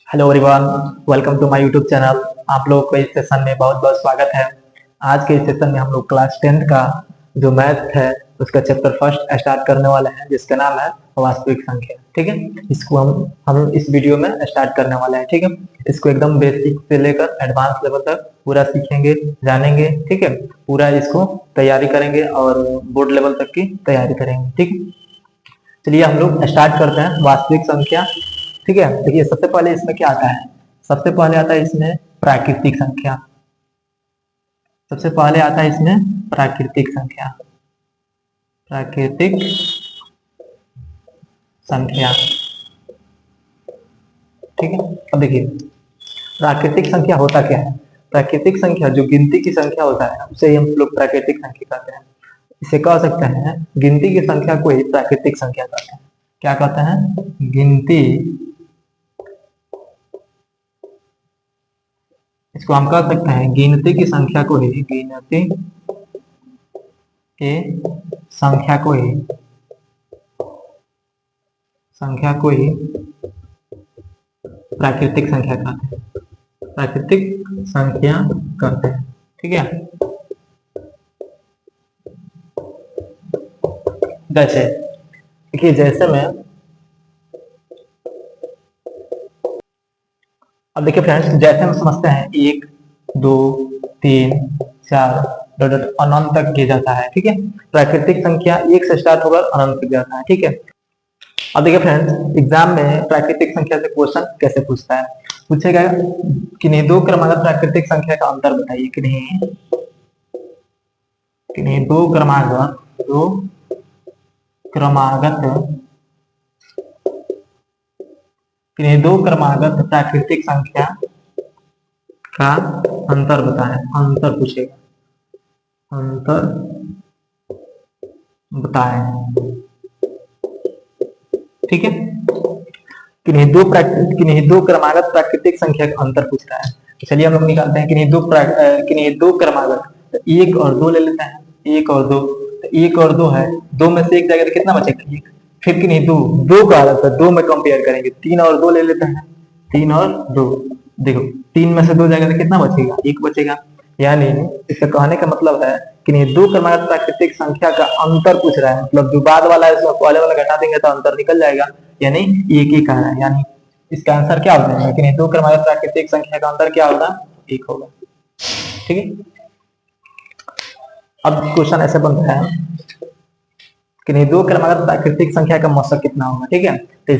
Hello everyone, welcome to my YouTube channel. आप लोगों को इस सेशन में बहुत बहुत स्वागत है। आज के इस सेशन में हम लोग क्लास 10th का जो मैथ है उसका चैप्टर फर्स्ट स्टार्ट करने वाले हैं, जिसका नाम है वास्तविक संख्या। ठीक है, इसको हम इस वीडियो में स्टार्ट करने वाले हैं। ठीक है, इसको एकदम बेसिक से लेकर एडवांस लेवल तक पूरा सीखेंगे, जानेंगे। ठीक है, पूरा इसको तैयारी करेंगे और बोर्ड लेवल तक की तैयारी करेंगे। ठीक है, चलिए हम लोग स्टार्ट करते हैं वास्तविक संख्या। ठीक है, देखिए सबसे पहले इसमें क्या आता है। सबसे पहले आता है इसमें प्राकृतिक संख्या। सबसे पहले आता है इसमें प्राकृतिक संख्या। प्राकृतिक संख्या। ठीक है, अब देखिए प्राकृतिक संख्या होता क्या है। प्राकृतिक संख्या जो गिनती की संख्या होता है उसे हम लोग प्राकृतिक संख्या कहते हैं। इसे कह सकते हैं गिनती की संख्या को ही प्राकृतिक संख्या कहते हैं। क्या कहते हैं? गिनती, इसको हम कह सकते हैं गिनती की संख्या को ही, गिनती के संख्या को ही, संख्या को ही प्राकृतिक संख्या कहते हैं। प्राकृतिक संख्या कहते हैं। ठीक है, जैसे देखिए जैसे में अब देखिए फ्रेंड्स, जैसे हम समझते हैं 1 2 3 4 डॉट डॉट अनंत तक किया जाता है। ठीक है, प्राकृतिक संख्या 1 से स्टार्ट होकर अनंत तक जाता है। ठीक है, अब देखिए फ्रेंड्स, एग्जाम में प्राकृतिक संख्या से क्वेश्चन कैसे पूछता है। पूछेगा किन्हीं दो क्रमागत प्राकृतिक संख्या का अंतर बताइए। किन्हीं किन्हीं दो क्रमागत किन्हीं दो क्रमागत प्राकृतिक संख्या का अंतर बताएं। अंतर पूछेगा, अंतर बताएं। ठीक है, किन्हीं दो क्रमागत प्राकृतिक संख्या का अंतर पूछ रहा है। तो चलिए हम लोग निकालते हैं किन्हीं दो क्रमागत। तो 1 और 2 ले लेते हैं। 1 और 2, तो 1 और 2 है, 2 में से एक जाएगा तो कितना बचेगा? 1। फिर किन्हीं दो का आदत है, 2 में कंपेयर करेंगे। 3 और 2 ले लेते हैं। 3 और 2, देखो 3 में से 2 जाएगा तो कितना बचेगा? 1 बचेगा। यानी इसका कहने का मतलब है कि दो क्रमागत प्राकृतिक संख्या का अंतर पूछ रहा है। मतलब जो बाद वाला है उसमें पहले वाला घटा देंगे तो अंतर निकल जाएगा, यानी एक ही कह रहा है। यानी इसका आंसर क्या हो जाएगा कि दो क्रमागत प्राकृतिक संख्या का अंतर क्या होगा? 1 होगा। ठीक है, अब क्वेश्चन ऐसे बनता है कि दो क्रमागत प्राकृतिक संख्या का मौसक कितना होगा। ठीक है, तो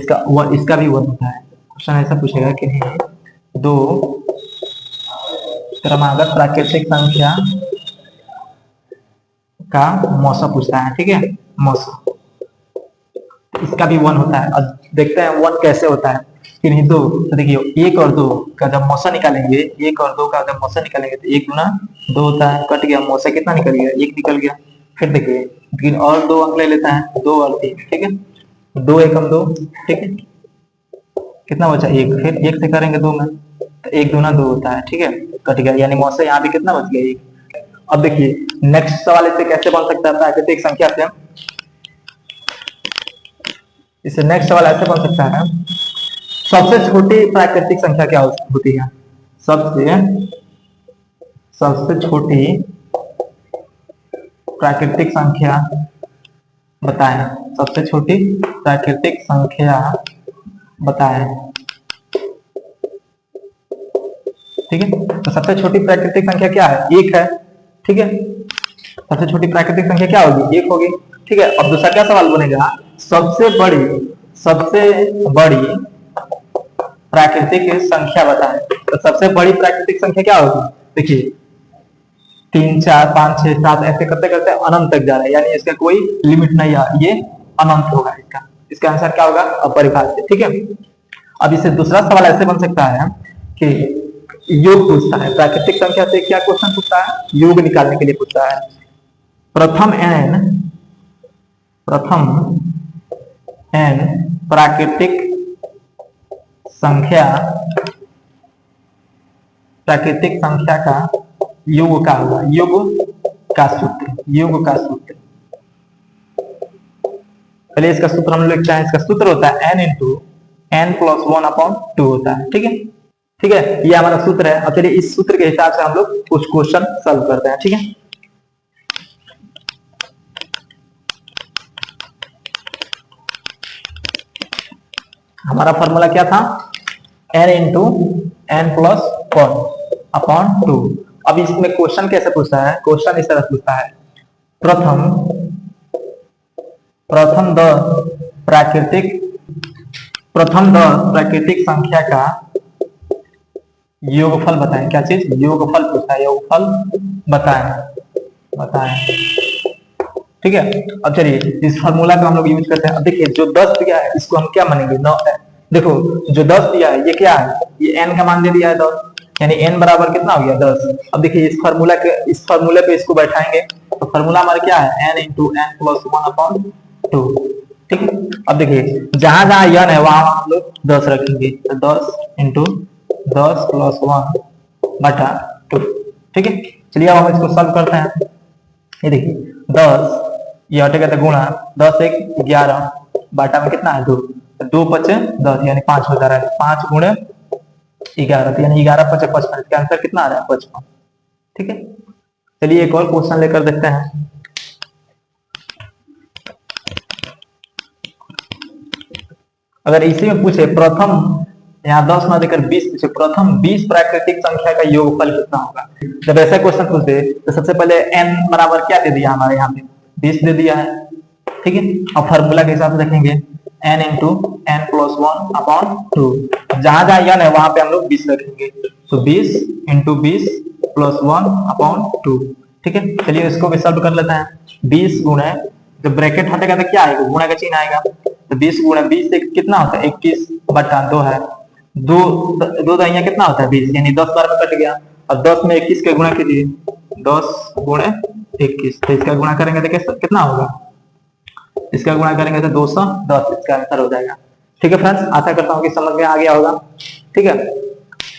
इसका भी वन होता है। क्वेश्चन ऐसा पूछेगा कि दो क्रमागत प्राकृतिक संख्या का मौसक पूछता है। ठीक है, मौसक, इसका भी वन होता है। अब देखते हैं वन कैसे होता है। कि नहीं दो, तो देखिए 1 और 2 का जब मौसा निकालेंगे, 1 और 2 का जब मौसा निकालेंगे तो 1 गुना 2 होता है। कट गया, मौसा कितना निकल गया? 1 निकल गया। फिर देखिए 3 और 2 अंक ले लेता है, 2 और 3। ठीक है, 2 एकम 2। ठीक है, कितना बचा? 1। फिर 1 से करेंगे 2 में तो 1 दूना 2 होता है। ठीक है, कट गया, यानी मौसा यहाँ भी कितना बच गया? 1। अब देखिए नेक्स्ट सवाल इससे कैसे बन सकता है प्राकृतिक संख्या से। इससे नेक्स्ट सवाल ऐसे बन सकता है, सबसे छोटी प्राकृतिक संख्या क्या होती है? सबसे छोटी प्राकृतिक संख्या बताएं। सबसे छोटी प्राकृतिक संख्या बताएं। ठीक है, तो सबसे छोटी प्राकृतिक संख्या क्या है? 1 है। ठीक है, सबसे छोटी प्राकृतिक संख्या क्या होगी? 1 होगी। ठीक है, अब दूसरा क्या सवाल बनेगा? सबसे बड़ी प्राकृतिक संख्या बताएं। तो सबसे बड़ी प्राकृतिक संख्या क्या होगी? देखिए 3 4 5 6 7 ऐसे करते करते अनंत तक जा रहा है, यानी इसका कोई लिमिट नहीं है, ये अनंत होगा। इसका आंसर क्या होगा? अपरिभाषित। ठीक है, अब इससे दूसरा सवाल ऐसे बन सकता है कि योग पूछता है। प्राकृतिक संख्या से क्या क्वेश्चन पूछता है? योग निकालने के लिए पूछता है। प्रथम n प्राकृतिक संख्या का योग का होगा। योग का सूत्र पहले इसका सूत्र हम लिखते हैं। इसका सूत्र होता है n इंटू n+1/2 होता है। ठीक है, ठीक है, ये हमारा सूत्र है। अब चलिए इस सूत्र के हिसाब से हम लोग कुछ क्वेश्चन सॉल्व करते हैं। ठीक है, हमारा फॉर्मूला क्या था, n इंटू n+1/2। अब इसमें क्वेश्चन कैसे पूछता है, क्वेश्चन इस तरह पूछता है, प्रथम प्रथम द प्राकृतिक संख्या का योगफल बताएं। क्या चीज, योगफल पूछता है, योगफल बताएं। ठीक है, अब चलिए इस फार्मूला का हम लोग यूज करते हैं। अब देखिए जो 10 दिया है इसको हम क्या मानेंगे, देखो जो 10 दिया है ये क्या है, ये n का मान दे दिया है 10, यानी n बराबर कितना हो गया 10। अब देखिए इस फार्मूले पे इसको बैठाएंगे तो फार्मूला हमारा क्या है, n इंटू n+1/2। ठीक है, अब देखिए जहां जहां n है वहां हम लोग 10 रखेंगे, तो 10 इंटू 10+1/2। ठीक है, चलिए अब हम इसको सॉल्व करते हैं। ये देखिए 10 ये हटेगा तो गुणा, 10 1 11 बाटा में कितना है 2, 2 5 10 यानी 5 हो जा रहा है, 5 गुणे 11 तो यानी 11 5 55, इसका आंसर कितना आ रहा है 55। ठीक है, चलिए एक और क्वेश्चन लेकर देखते हैं। अगर इसी में पूछे प्रथम, यहाँ 10 ना देकर 20 पूछे, प्रथम 20 प्राकृतिक संख्या का योगफल कितना होगा। जब ऐसा क्वेश्चन पूछते तो सबसे पहले n बराबर क्या दे दिया, हमारे यहाँ पे 20 दे दिया है। ठीक है, अब फार्मूला के हिसाब से देखेंगे n इंटू n+1/2। जहां जहां n है वहां पे हम लोग 20 रखेंगे, तो 20 इंटू 20+1/2। ठीक है, चलिए इसको भी सॉल्व कर लेते हैं। 20 गुणे, जब ब्रैकेट हटेगा तो क्या आएगा, गुणा का चिन्ह आएगा, तो 20 गुणे 20 से कितना होता है 21/2 है, दो दहिया कितना होता है 20, यानी 10 बार में कट गया। अब 10 में 21 का गुणा कीजिए, 10 गुणे 21, तो इसका गुणा करेंगे तो कितना होगा, इसका गुणा करेंगे तो 210, इसका आंसर हो जाएगा। ठीक है फ्रेंड्स, आशा करता हूँ कि समझ में आ गया होगा। ठीक है,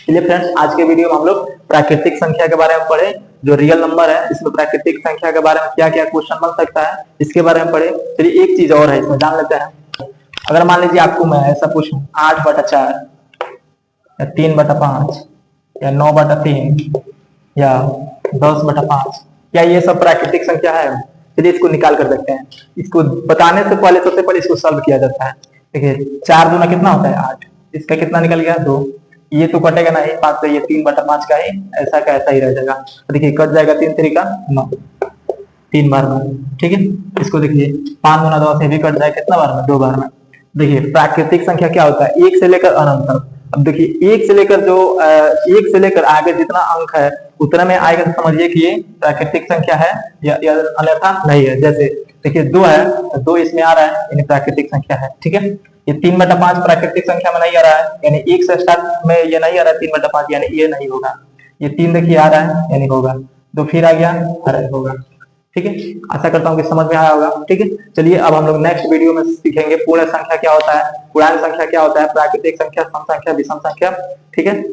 चलिए फ्रेंड्स आज के वीडियो में हम लोग प्राकृतिक संख्या के बारे में पढ़े, जो रियल नंबर है इसमें प्राकृतिक संख्या के बारे में क्या क्या क्वेश्चन बन सकता है इसके बारे में पढ़े। चलिए एक चीज और है इसमें जान लेते हैं। अगर मान लीजिए आपको मैं ऐसा पूछूं 8/4 या 3/5 या 9/3 या 10/5, क्या ये सब प्राकृतिक संख्या है। चलिए इसको निकाल कर देखते हैं। इसको बताने से पहले सबसे पहले इसको सॉल्व किया जाता है। देखिए 4 दूना कितना होता है 8, इसका कितना निकल गया 2, ये तो कटेगा नहीं 5 से, ये 3/5 का ही ऐसा का ऐसा ही रह जाएगा। तो देखिए कट जाएगा 3 3 का 9, 3 बार में। ठीक है, इसको देखिए 5 गुना 10 भी कट जाए कितना बार में, 2 बार में। देखिए प्राकृतिक संख्या क्या होता है, 1 से लेकर अनंत तक। अब देखिए 1 से लेकर आगे जितना अंक है उतना में आएगा तो समझिए कि ये प्राकृतिक संख्या है या अन्यथा नहीं है। जैसे देखिए 2 है तो 2 इसमें आ रहा है यानी प्राकृतिक संख्या है। ठीक है, ये 3/5 प्राकृतिक संख्या में नहीं आ रहा है, यानी 1 से स्टार्ट में ये नहीं आ रहा है 3/5, यानी ये नहीं होगा। ये 3 देखिए आ रहा है यानी होगा, 2 फिर आ गया अरे होगा। ठीक है, आशा करता हूँ कि समझ में आया होगा। ठीक है, चलिए अब हम लोग नेक्स्ट वीडियो में सीखेंगे पूर्ण संख्या क्या होता है, पूर्णांक संख्या क्या होता है, प्राकृतिक संख्या, सम संख्या, विषम संख्या। ठीक है।